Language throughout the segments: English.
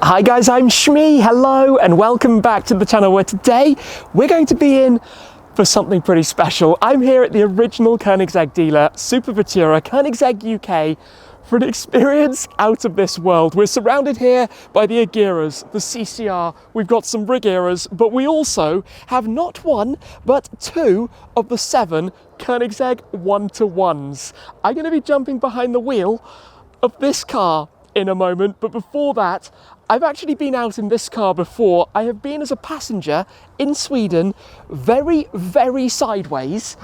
Hi guys, I'm Shmee, hello and welcome back to the channel where today we're going to be in for something pretty special. I'm here at the original Koenigsegg dealer, SuperVettura, Koenigsegg UK, for an experience out of this world. We're surrounded here by the Ageras, the CCR, we've got some Regeras, but we also have not one, but two of the 7 Koenigsegg One-to-Ones. I'm going to be jumping behind the wheel of this car in a moment, but before that, I've actually been out in this car before. I have been as a passenger in Sweden, very, very sideways.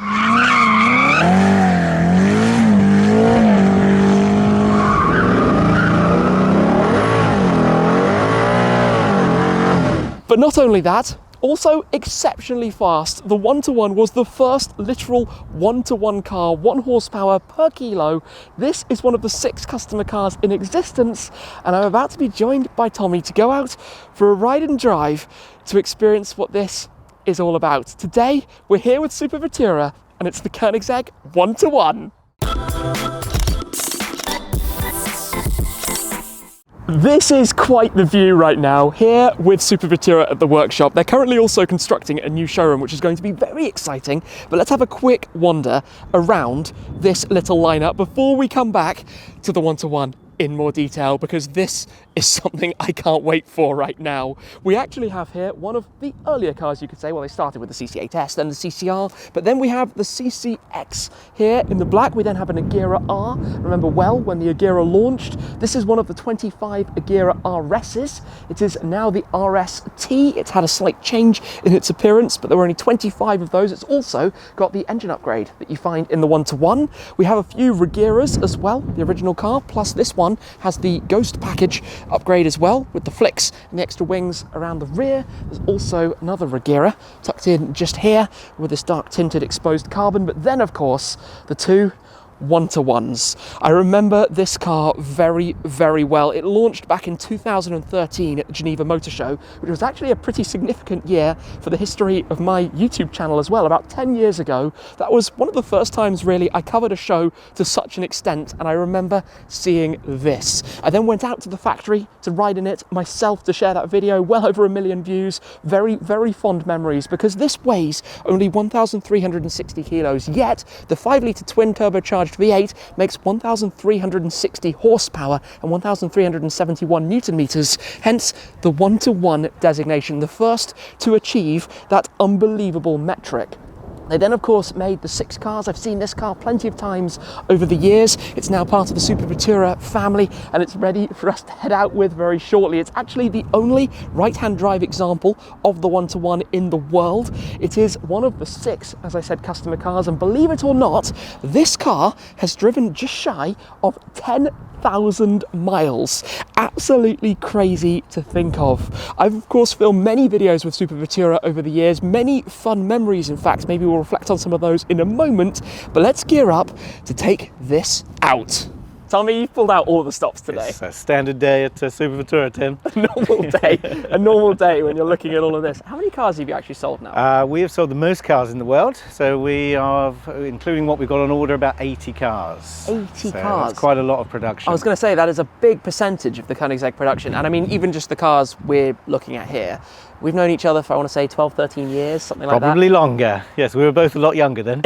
But not only that, also exceptionally fast. The One-to-One was the first literal one-to-one car, 1 horsepower per kilo. This is one of the 6 customer cars in existence, and I'm about to be joined by Tommy to go out for a ride and drive to experience what this is all about. Today, we're here with SuperVettura, and it's the Koenigsegg One-to-One. This is quite the view right now, here with SuperVettura at the workshop. They're currently also constructing a new showroom, which is going to be very exciting. But let's have a quick wander around this little lineup before we come back to the One-to-One in more detail, because this is something I can't wait for right now. We actually have here one of the earlier cars, you could say. Well, they started with the CC8S, then the CCR, but then we have the CCX here in the black. We then have an Agera R. Remember well when the Agera launched. This is one of the 25 Agera RSs. It is now the RST. It's had a slight change in its appearance, but there were only 25 of those. It's also got the engine upgrade that you find in the One-to-One. We have a few Regeras as well, the original car, plus this one has the Ghost package upgrade as well, with the flicks and the extra wings around the rear. There's also another Regera tucked in just here with this dark tinted exposed carbon, but then of course the 2 One-to-Ones. I remember this car very, very well. It launched back in 2013 at the Geneva Motor Show, which was actually a pretty significant year for the history of my YouTube channel as well. About 10 years ago, that was one of the first times really I covered a show to such an extent, and I remember seeing this. I then went out to the factory to ride in it myself to share that video, well over 1 million views. Very, very fond memories, because this weighs only 1,360 kilos, yet the 5-litre twin turbocharged V8 makes 1,360 horsepower and 1,371 Newton meters, hence the One-to-One designation, the first to achieve that unbelievable metric. They then, of course, made the 6 cars. I've seen this car plenty of times over the years. It's now part of the SuperVettura family, and it's ready for us to head out with very shortly. It's actually the only right-hand drive example of the One-to-One in the world. It is one of the 6, as I said, customer cars, and believe it or not, this car has driven just shy of 10,000 miles. Absolutely crazy to think of. I've of course filmed many videos with SuperVettura over the years, many fun memories in fact. Maybe we'll reflect on some of those in a moment, but let's gear up to take this out. Tommy, you've pulled out all the stops today. It's a standard day at SuperVettura, Tim. A normal day when you're looking at all of this. How many cars have you actually sold now? We have sold the most cars in the world, so we are, including what we've got on order, about 80 cars. 80 cars? That's quite a lot of production. I was going to say, that is a big percentage of the Koenigsegg production, and I mean, even just the cars we're looking at here. We've known each other for, I want to say, 12, 13 years, something like that. Probably longer. Yes, we were both a lot younger then.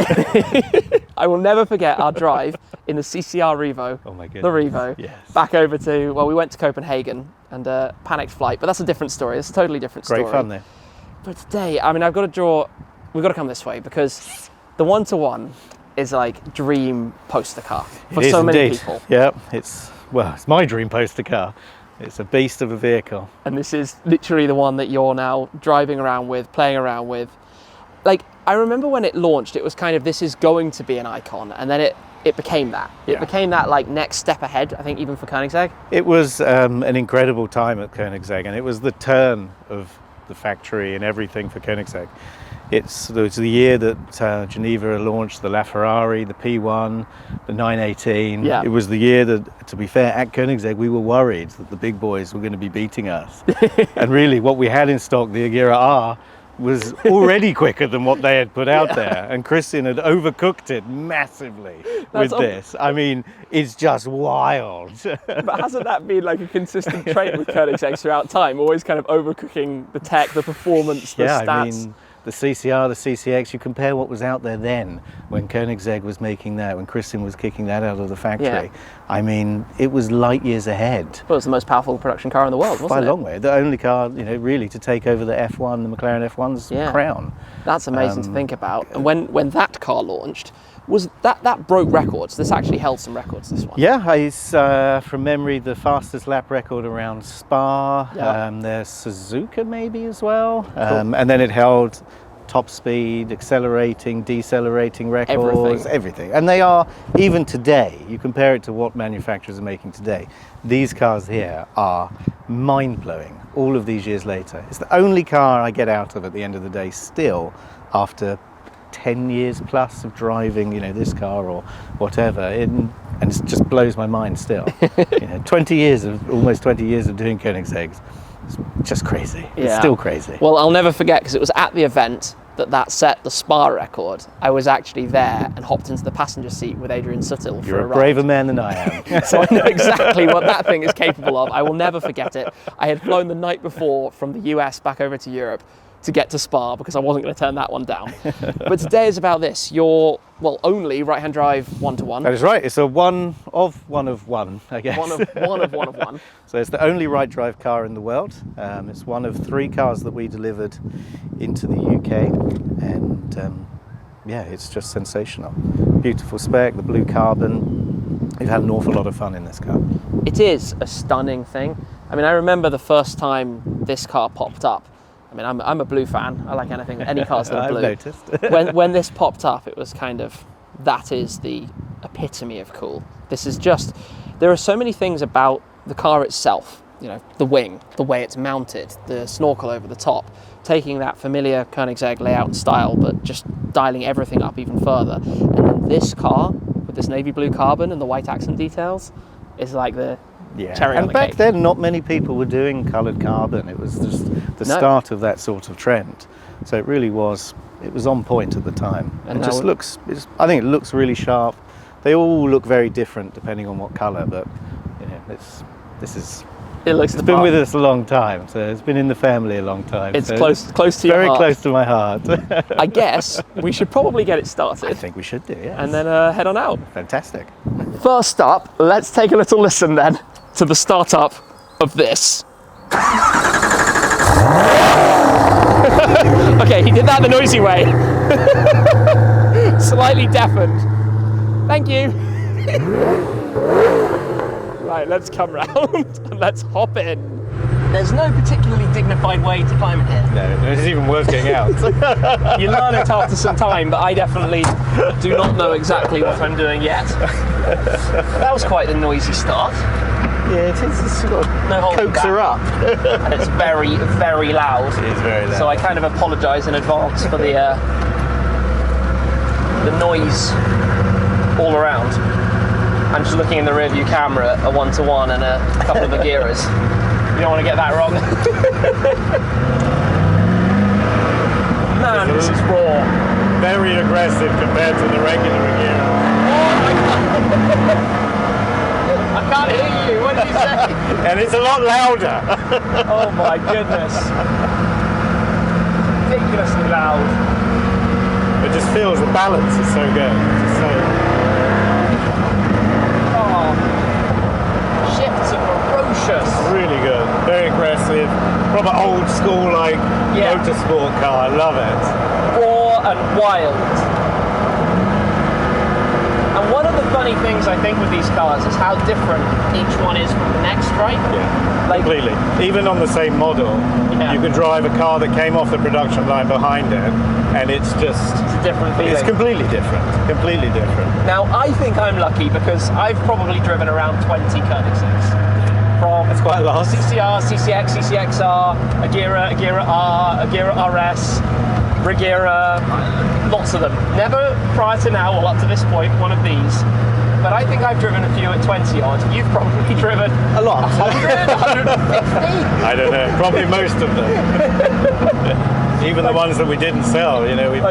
I will never forget our drive in the CCR Revo, oh my goodness. the Revo, yes. back over to, well, we went to Copenhagen and panicked flight, but that's a different story. It's a totally different story. Great fun there. But today, I mean, we've got to come this way, because the One-to-One is like dream poster car for so many people. Yeah, it's my dream poster car. It's a beast of a vehicle. And this is literally the one that you're now driving around with, playing around with. Like, I remember when it launched, it was kind of, this is going to be an icon, and then it became that. It became that like next step ahead, I think, even for Koenigsegg. It was an incredible time at Koenigsegg, and it was the turn of the factory and everything for Koenigsegg. It was the year that Geneva launched the LaFerrari, the P1, the 918. Yeah. It was the year that, to be fair, at Koenigsegg, we were worried that the big boys were going to be beating us. And really, what we had in stock, the Agera R, was already quicker than what they had put out there, and Christian had overcooked it massively with this. I mean, it's just wild. But hasn't that been like a consistent trait with Koenigseggs throughout time? Always kind of overcooking the tech, the performance, the stats. I mean, the CCR, the CCX, you compare what was out there then, when Koenigsegg was making that, when Christian was kicking that out of the factory. Yeah. I mean, it was light years ahead. Well, it was the most powerful production car in the world, wasn't it? By a long way. The only car, you know, really to take over the F1, the McLaren F1's crown. That's amazing to think about. And when that car launched, was that broke records? This actually held some records, this one. Yeah, it's from memory the fastest lap record around Spa. Yeah. There's Suzuka maybe as well. Cool. And then it held top speed, accelerating, decelerating records, everything. And they are, even today, you compare it to what manufacturers are making today, these cars here are mind-blowing all of these years later. It's the only car I get out of at the end of the day still after 10 years plus of driving, you know, this car or whatever, and it just blows my mind still. You know, almost 20 years of doing Koenigseggs. It's just crazy. Yeah. It's still crazy. Well, I'll never forget, because it was at the event that set the Spa record. I was actually there and hopped into the passenger seat with Adrian Suttle for You're a a ride. braver man than I am. So I know exactly what that thing is capable of. I will never forget it. I had flown the night before from the US back over to Europe to get to Spa because I wasn't going to turn that one down. But today is about this. Your, well, only right-hand drive 1-to-1. That is right. It's a one of one, I guess. One of one. So it's the only right drive car in the world. It's one of 3 cars that we delivered into the UK, and yeah, it's just sensational. Beautiful spec, the blue carbon. We've had an awful lot of fun in this car. It is a stunning thing. I mean, I remember the first time this car popped up. I mean, I'm a blue fan. I like any cars that are blue. I've noticed. when this popped up, it was kind of, that is the epitome of cool. This is just, there are so many things about the car itself. You know, the wing, the way it's mounted, the snorkel over the top, taking that familiar Koenigsegg layout and style, but just dialing everything up even further. And then this car, with this navy blue carbon and the white accent details, is like the cherry on and the back cake. then not many people were doing coloured carbon. It was just the start of that sort of trend, so it really was, it was on point at the time, and just looks, I think it looks really sharp. They all look very different depending on what colour, but you know, it's been with us a long time, so it's been in the family a long time. It's so close to your heart. Very close to my heart. I guess we should probably get it started. I think we should do, yes. And then head on out. Fantastic. First up, let's take a little listen then to the startup of this. Okay, he did that the noisy way. Slightly deafened. Thank you. Right, let's come round and let's hop in. There's no particularly dignified way to climb in here. No, it's even worse getting out. You learn it after some time, but I definitely do not know exactly what I'm doing yet. That was quite a noisy start. Yeah, it is. It's sort of coax her up. And it's very, very loud. It is very loud. So I kind of apologise in advance for the noise all around. I'm just looking in the rearview camera at a 1-to-1 and a couple of Ageras. You don't want to get that wrong. Man, this is raw. Very aggressive compared to the regular Regera. Oh my God. I can't hear you. What did you say? And it's a lot louder. Oh my goodness. Ridiculously loud. It just feels the balance is so good. It's so... Oh. Shifts are ferocious. Really good. Very aggressive. Proper old school like motorsport car. I love it. Raw and wild. And one of the funny things I think with these cars is how different each one is from the next, right? Yeah, like, completely. Even on the same model, you can drive a car that came off the production line behind it, and it's just... It's a different feeling. It's completely different. Completely different. Now, I think I'm lucky because I've probably driven around 20 Koenigseggs. From That's quite a lot. CCR, CCX, CCXR, Agera, Agera R, Agera RS, Regera, lots of them. Never prior to now, or up to this point, one of these. but I think I've driven a few at 20 odd. You've probably driven A lot. 100, 150. I don't know, probably most of them. Even the ones that we didn't sell, you know, we've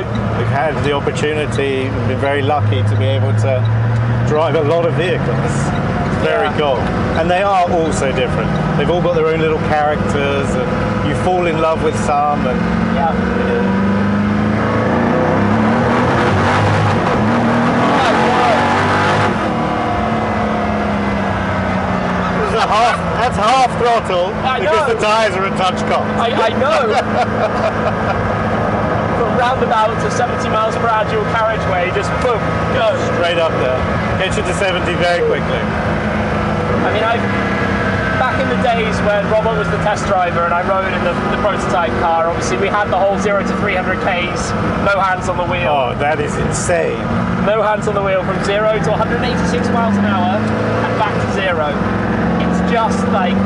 had the opportunity, we've been very lucky to be able to drive a lot of vehicles. It's very cool. And they are all so different. They've all got their own little characters, and you fall in love with some, and that's half throttle because the tyres are a touch cocked. I know. From roundabout to 70 miles per hour dual carriageway, just boom, go. Straight up there. Gets you to 70 very quickly. I mean, back in the days when Robert was the test driver and I rode in the prototype car, obviously we had the whole 0 to 300 Ks, no hands on the wheel. Oh, that is insane. No hands on the wheel from 0 to 186 miles an hour and back to 0. It's just like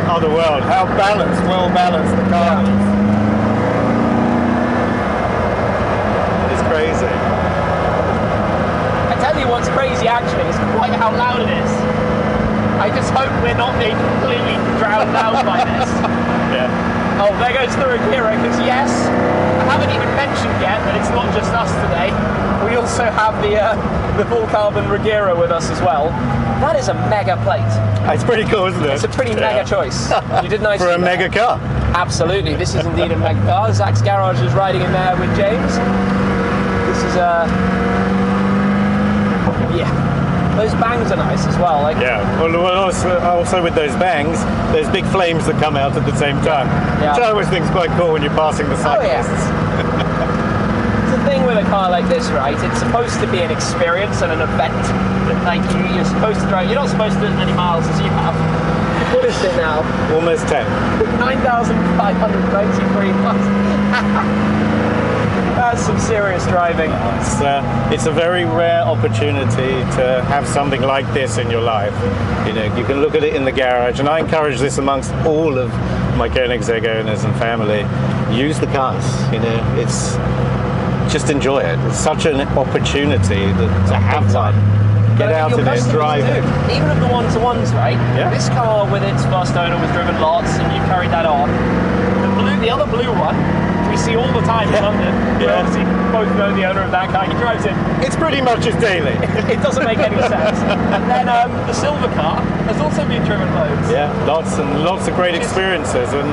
other world. How balanced, well balanced the car is. It's crazy. I tell you what's crazy actually is quite how loud it is. I just hope we're not being completely drowned out by this. Yeah. Oh, there goes the Regera, because yes, I haven't even mentioned yet that it's not just us today. We also have the full carbon Regera with us as well. That is a mega plate. It's pretty cool, isn't it? It's a pretty mega choice. You did nicely. For a mega car. Absolutely, this is indeed a mega car. Zach's Garage is riding in there with James. This is those bangs are nice as well. Like, yeah, well also with those bangs, there's big flames that come out at the same time, which I always think is quite cool when you're passing the cyclists. It's the thing with a car like this, right? It's supposed to be an experience and an event. Like you're supposed to drive. You're not supposed to do as many miles as you have. What is it now? Almost 10. 9,593 miles. That's some serious driving. It's a very rare opportunity to have something like this in your life. You know, you can look at it in the garage, and I encourage this amongst all of my Koenigsegg owners and family. Use the cars. You know, it's just enjoy it. It's such an opportunity to have fun. Get out in it, drive it. Even of the one-to-ones, right? Yeah. This car with its first owner was driven lots, and you carried that on. The other blue one, we see all the time in London. We obviously both know the owner of that car. He drives it. It's pretty much his daily. It doesn't make any sense. And then the silver car has also been driven loads. Yeah, lots of great experiences, and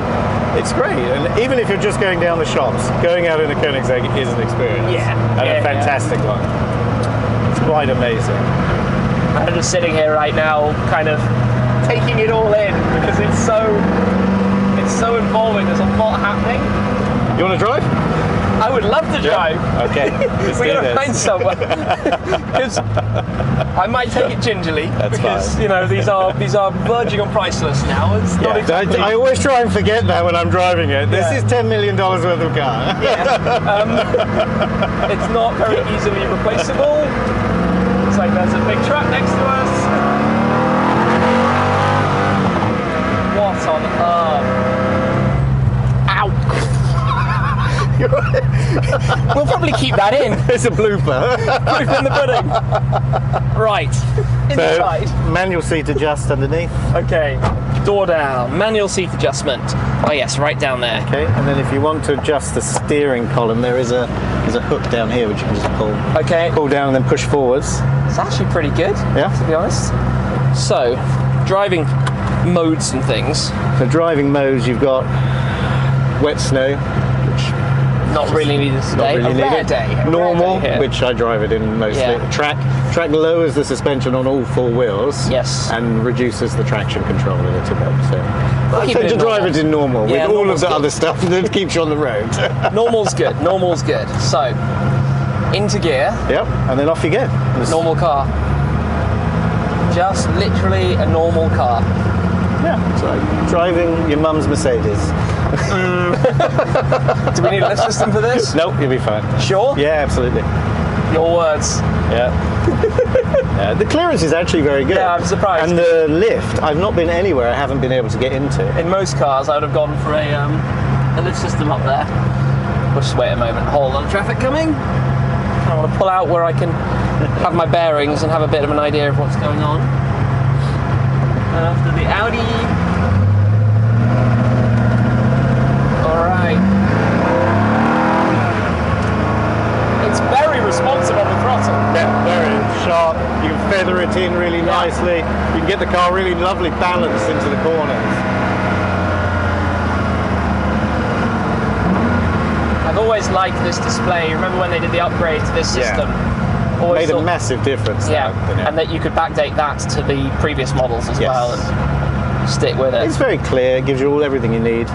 it's great. And even if you're just going down the shops, going out in a Koenigsegg is an experience. And a fantastic one. It's quite amazing. I'm just sitting here right now, kind of taking it all in because it's so involving. There's a lot happening. You want to drive? I would love to drive. Okay, let's We're do going to this. find someone. Because I might take it gingerly. That's because fine. you know these are verging on priceless now. It's not exactly. I always try and forget that when I'm driving it. This is $10 million worth of car. It's not very easily replaceable. It's like there's a big truck next to us. What on earth? Ow! We'll probably keep that in. It's a blooper. Proof in the pudding. Right. Inside. So, manual seat adjust underneath. Okay. Door down. Manual seat adjustment. Oh yes, right down there. Okay. And then if you want to adjust the steering column, there's a hook down here which you can just pull. Okay. Pull down and then push forwards. It's actually pretty good. Yeah. To be honest. So, driving modes and things. For driving modes, you've got wet snow, which not really needed today. not really a rare needed. day. Normal, which I drive it in mostly. Yeah. Track lowers the suspension on all four wheels. Yes. And reduces the traction control a little bit. So I keep tend it to in drive normal. it in normal Yeah, with all of normal's the good. other stuff that keeps you on the road. Normal's good. Normal's good. So, into gear. Yep. And then off you go. Normal car. Just literally a normal car. Yeah. It's like driving your mum's Mercedes. Do we need a lift system for this? Nope, you'll be fine. Sure? Yeah, absolutely. Your words. Yeah. Yeah. The clearance is actually very good. Yeah, I'm surprised. And the lift, I've not been anywhere I haven't been able to get into. In most cars, I would have gone for a lift system up there. We'll just wait a moment. Hold on, traffic coming. I want to pull out where I can have my bearings and have a bit of an idea of what's going on. And after the Audi. Alright. It's very responsive on the throttle. Yeah, very sharp. You can feather it in really nicely. You can get the car really lovely balanced into the corners. I've always liked this display. Remember when they did the upgrade to this system? Made a massive difference. Yeah, and that you could backdate that to the previous models as well and stick with it. It's very clear. It gives you everything you need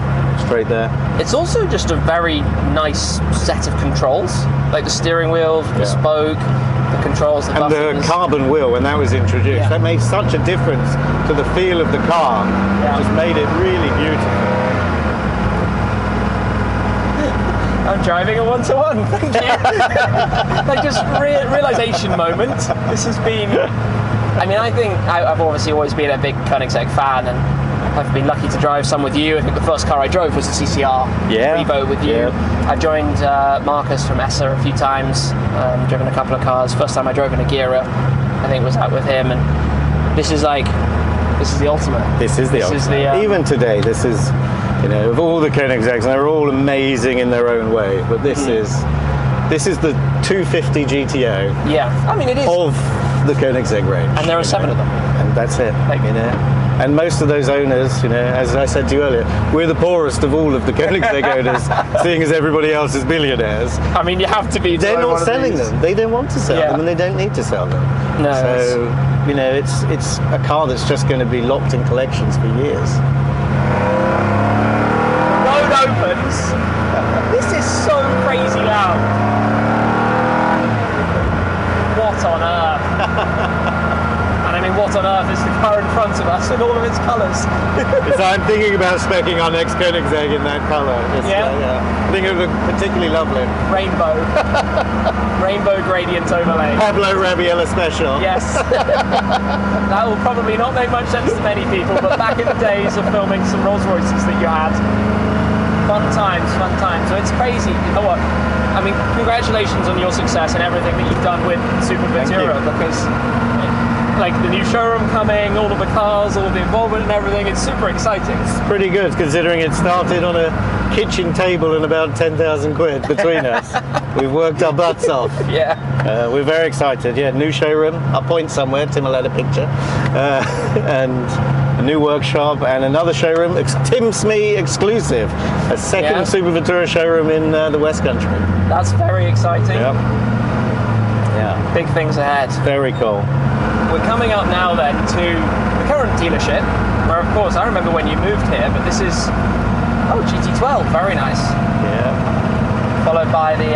straight there. It's also just a very nice set of controls, like the steering wheel, the spoke, the controls, the buttons. The carbon wheel, when that was introduced, that made such a difference to the feel of the car. Just made it really beautiful. I'm driving a one-to-one, thank you. Like just realization moment. This has been, I mean, I think I've obviously always been a big Koenigsegg fan, and I've been lucky to drive some with you. I think the first car I drove was the CCR Revo with you. I've joined Marcus from ESSA a few times, driven a couple of cars. First time I drove an Agera, I think was out with him, and this is the ultimate. This is the ultimate. Even today, this is, you know, of all the Koenigseggs, they're all amazing in their own way, but this is the 250 GTO. Yeah, I mean it is of the Koenigsegg range, and there are 7 of them, and that's it. You know, and most of those owners, you know, as I said to you earlier, we're the poorest of all of the Koenigsegg owners, seeing as everybody else is billionaires. I mean, you have to be. They're not selling them. They don't want to sell them, and they don't need to sell them. No. So you know, it's a car that's just going to be locked in collections for years. Opens. This is so crazy loud. What on earth? And I mean, what on earth is the car in front of us in all of its colours? So I'm thinking about speccing our next Koenigsegg in that colour. I think it would look particularly lovely. Rainbow. Rainbow gradient overlay. Pablo Rabiella special. Yes. That will probably not make much sense to many people, but back in the days of filming some Rolls Royces that you had, fun times. So it's crazy. You know what? I mean, congratulations on your success and everything that you've done with SuperVettura, because like the new showroom coming, all of the cars, all of the involvement and everything, it's super exciting. It's pretty good considering it started on a kitchen table and about 10,000 quid between us. We've worked our butts off. Yeah. We're very excited. Yeah, new showroom. I'll point somewhere. Tim will add a picture. And a new workshop and another showroom. Tim Smee exclusive. A second SuperVettura showroom in the West Country. That's very exciting. Yep. Yeah. Big things ahead. Very cool. We're coming up now then to the current dealership, where of course I remember when you moved here, but this is GT12, very nice. Yeah. Followed by the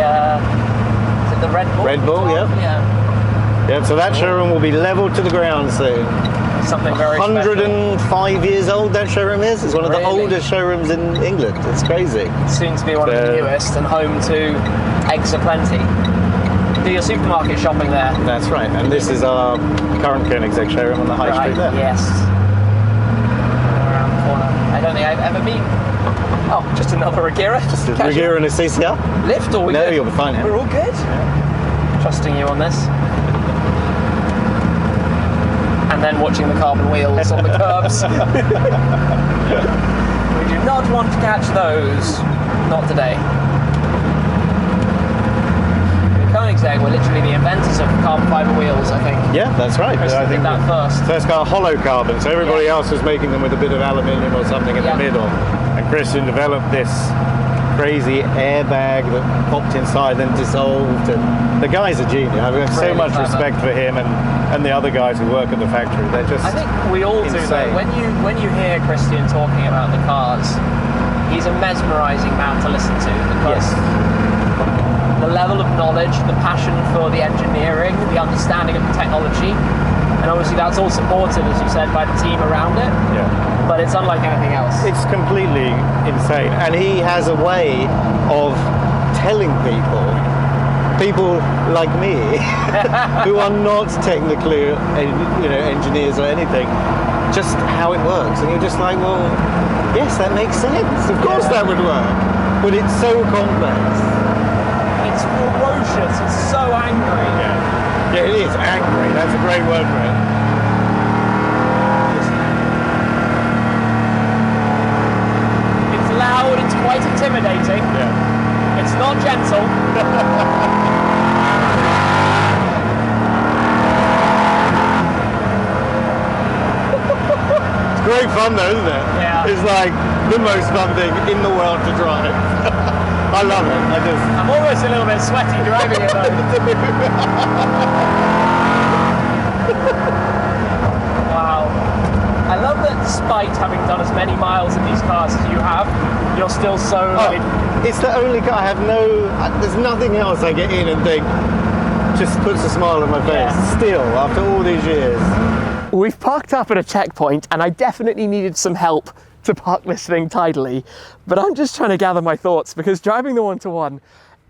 is it the Red Bull? Red Bull, yeah. Yeah, so that showroom will be leveled to the ground soon. Something very 105 special. years old that showroom is. It's one of the oldest showrooms in England. It's crazy. Soon to be one of the newest and home to eggs aplenty. Do your supermarket shopping there. That's right, and this is our current Koenigsegg showroom on the high street there. Yes. Around the corner. I don't think I've ever been. Oh, just another Regera. Just a Regera and a CCR. Lift or we No, good? you'll be fine. Yeah. We're all good. Yeah. Trusting you on this. And then watching the carbon wheels on the curbs. We do not want to catch those. Not today. Koenigsegg were literally the inventors of carbon fibre wheels, I think. Yeah, that's right. I think that first car hollow carbon, so everybody else was making them with a bit of aluminium or something in the middle. And Christian developed this crazy airbag that popped inside and dissolved. And the guy's a genius. I've got so much respect for him and the other guys who work at the factory. They're just I think we all do though. When you hear Christian talking about the cars, he's a mesmerising man to listen to, because the level of knowledge, the passion for the engineering, the understanding of the technology, and obviously that's all supported, as you said, by the team around it. Yeah. But it's unlike anything else. It's completely insane, and he has a way of telling people like me, who are not technically, engineers or anything, just how it works, and you're just like, well, yes, that makes sense. Of course that would work, but it's so complex. It's ferocious, it's so angry. Yeah, it is angry. That's a great word for it. It's loud, it's quite intimidating. Yeah. It's not gentle. It's great fun though, isn't it? Yeah. It's like the most fun thing in the world to drive. I love it. I'm almost a little bit sweaty driving it though. Wow. I love that despite having done as many miles in these cars as you have, you're still so it's the only car I have there's nothing else I get in and think just puts a smile on my face. Yeah. Still, after all these years. We've parked up at a checkpoint and I definitely needed some help to park this thing tidily, but I'm just trying to gather my thoughts because driving the 1-to-1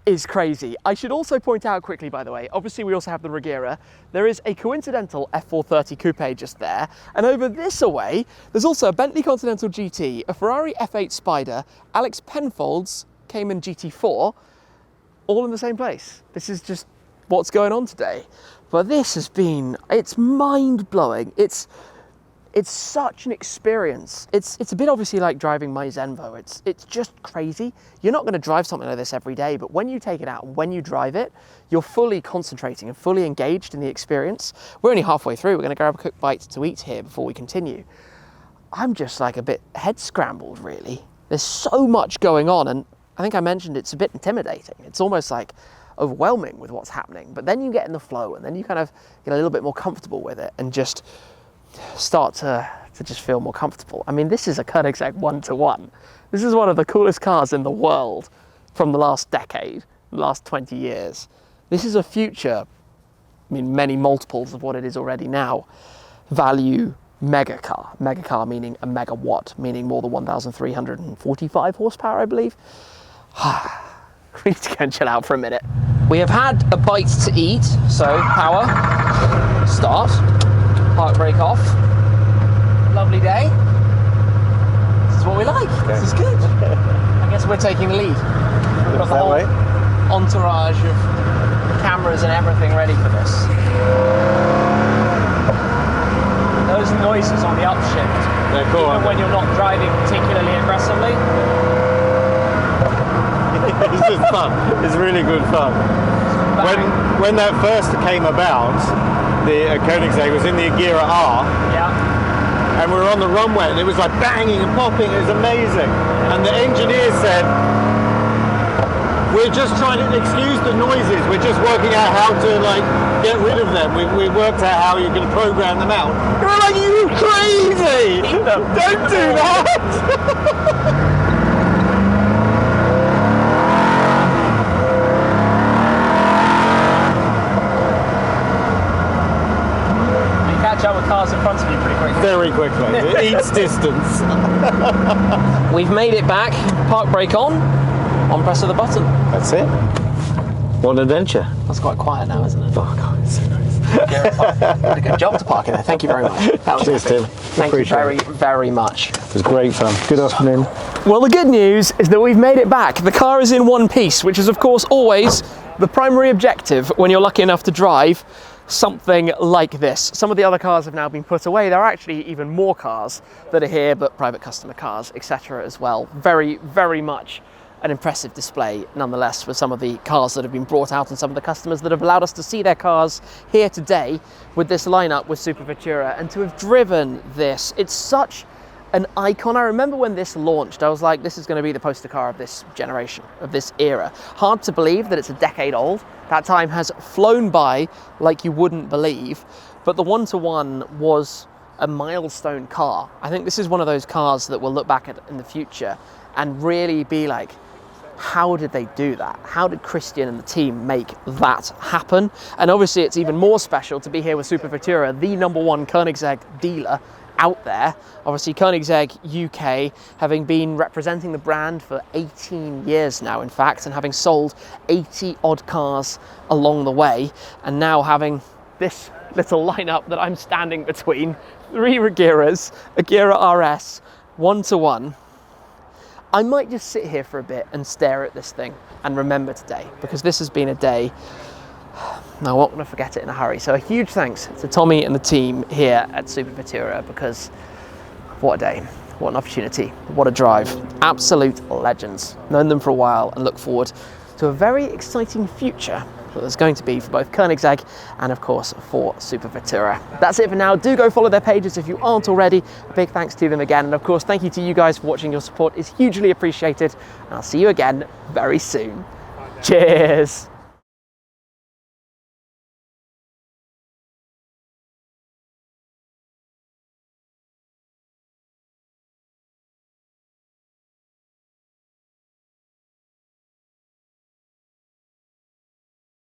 is crazy. I should also point out quickly, by the way, obviously we also have the Regera. There is a coincidental F430 coupe just there, and over this away, there's also a Bentley Continental GT, a Ferrari F8 Spider, Alex Penfold's Cayman GT4, all in the same place. This is just what's going on today. But this has been, it's mind-blowing. It's such an experience. It's a bit obviously like driving my Zenvo. It's just crazy. You're not going to drive something like this every day, but when you take it out and when you drive it, you're fully concentrating and fully engaged in the experience. We're only halfway through. We're going to grab a quick bite to eat here before we continue. I'm just like a bit head scrambled, really. There's so much going on, and I think I mentioned it's a bit intimidating. It's almost like overwhelming with what's happening, but then you get in the flow and then you kind of get a little bit more comfortable with it and just start to just feel more comfortable. I mean, this is a Koenigsegg 1-to-1. This is one of the coolest cars in the world from the last decade, the last 20 years. This is a future, I mean, many multiples of what it is already now, value megacar. Megacar meaning a megawatt, meaning more than 1,345 horsepower, I believe. We need to go and chill out for a minute. We have had a bite to eat, so power, start, park brake off. Lovely day. This is what we like. Okay. This is good. I guess we're taking the lead. We've got the whole entourage of cameras and everything ready for this. Those noises on the upshift, even when you're not driving particularly aggressively. It's just fun. It's really good fun. When that first came about, the Koenigsegg was in the Agera R. Yeah. And we were on the runway and it was like banging and popping. It was amazing. And the engineers said, we're just trying to excuse the noises. We're just working out how to like get rid of them. We worked out how you can program them out. You're like, you crazy! Don't do that! Catch up with cars in front of you pretty quickly. Very quickly. It eats distance. We've made it back. Park brake on press of the button. That's it. What an adventure. That's quite quiet now, isn't it? Oh God, it's so nice. Did a good job to park in there. Thank you very much. That was Cheers, Tim. Thank you very, very much. It was great fun. Good afternoon. Well, the good news is that we've made it back. The car is in one piece, which is of course always the primary objective when you're lucky enough to drive something like this. Some of the other cars have now been put away. There are actually even more cars that are here, but private customer cars, etc. as well. Very, very much an impressive display nonetheless with some of the cars that have been brought out and some of the customers that have allowed us to see their cars here today with this lineup with SuperVettura and to have driven this. It's such an icon. I remember when this launched, I was like, this is going to be the poster car of this generation, of this era. Hard to believe that it's a decade old. That time has flown by like you wouldn't believe, but the 1-to-1 was a milestone car. I think this is one of those cars that we'll look back at in the future and really be like, how did they do that? How did Christian and the team make that happen? And obviously it's even more special to be here with SuperVettura, the #1 Koenigsegg dealer out there. Obviously Koenigsegg UK, having been representing the brand for 18 years now, in fact, and having sold 80 odd cars along the way, and now having this little lineup that I'm standing between, 3 Regeras, Agera RS, 1-to-1. I might just sit here for a bit and stare at this thing and remember today, because this has been a day I won't want to forget it in a hurry. So a huge thanks to Tommy and the team here at SuperVettura, because what a day, what an opportunity, what a drive. Absolute legends. Known them for a while and look forward to a very exciting future that there's going to be for both Koenigsegg and of course for SuperVettura. That's it for now. Do go follow their pages if you aren't already. A big thanks to them again, and of course thank you to you guys for watching. Your support is hugely appreciated, and I'll see you again very soon. Cheers.